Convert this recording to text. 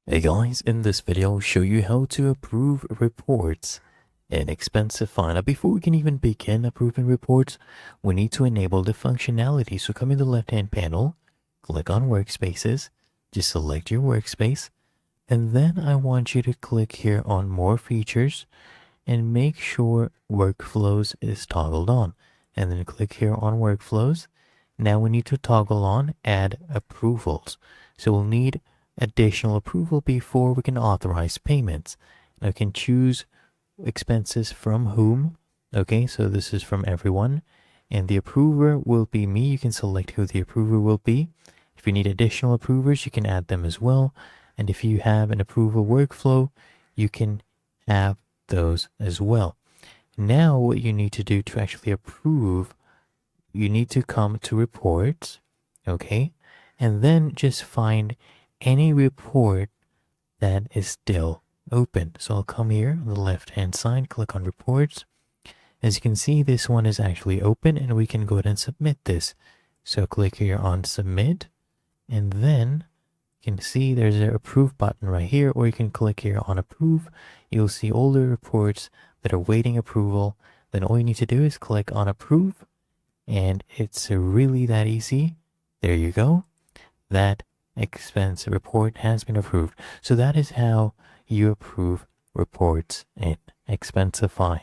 Hey guys, in this video I'll show you how to approve reports in Expensify. Now before we can even begin approving reports, we need to enable the functionality. So come in the left hand panel, click on workspaces, just select your workspace, and then I want you to click here on more features and make sure workflows is toggled on. And then click here on workflows. Now we need to toggle on add approvals. So we'll need additional approval before we can authorize payments. Now we can choose expenses from whom. Okay, so this is from everyone. And the approver will be me. You can select who the approver will be. If you need additional approvers, you can add them as well. And if you have an approval workflow, you can have those as well. Now what you need to do to actually approve, you need to come to reports, okay? And then just find any report that is still open. So I'll come here on the left hand side, click on reports. As you can see, this one is actually open and we can go ahead and submit this. So click here on submit, and then you can see there's an approve button right here, or you can click here on approve. You'll see all the reports that are waiting approval. Then all you need to do is click on approve, and it's really that easy. There you go. That expense report has been approved. So that is how you approve reports in Expensify.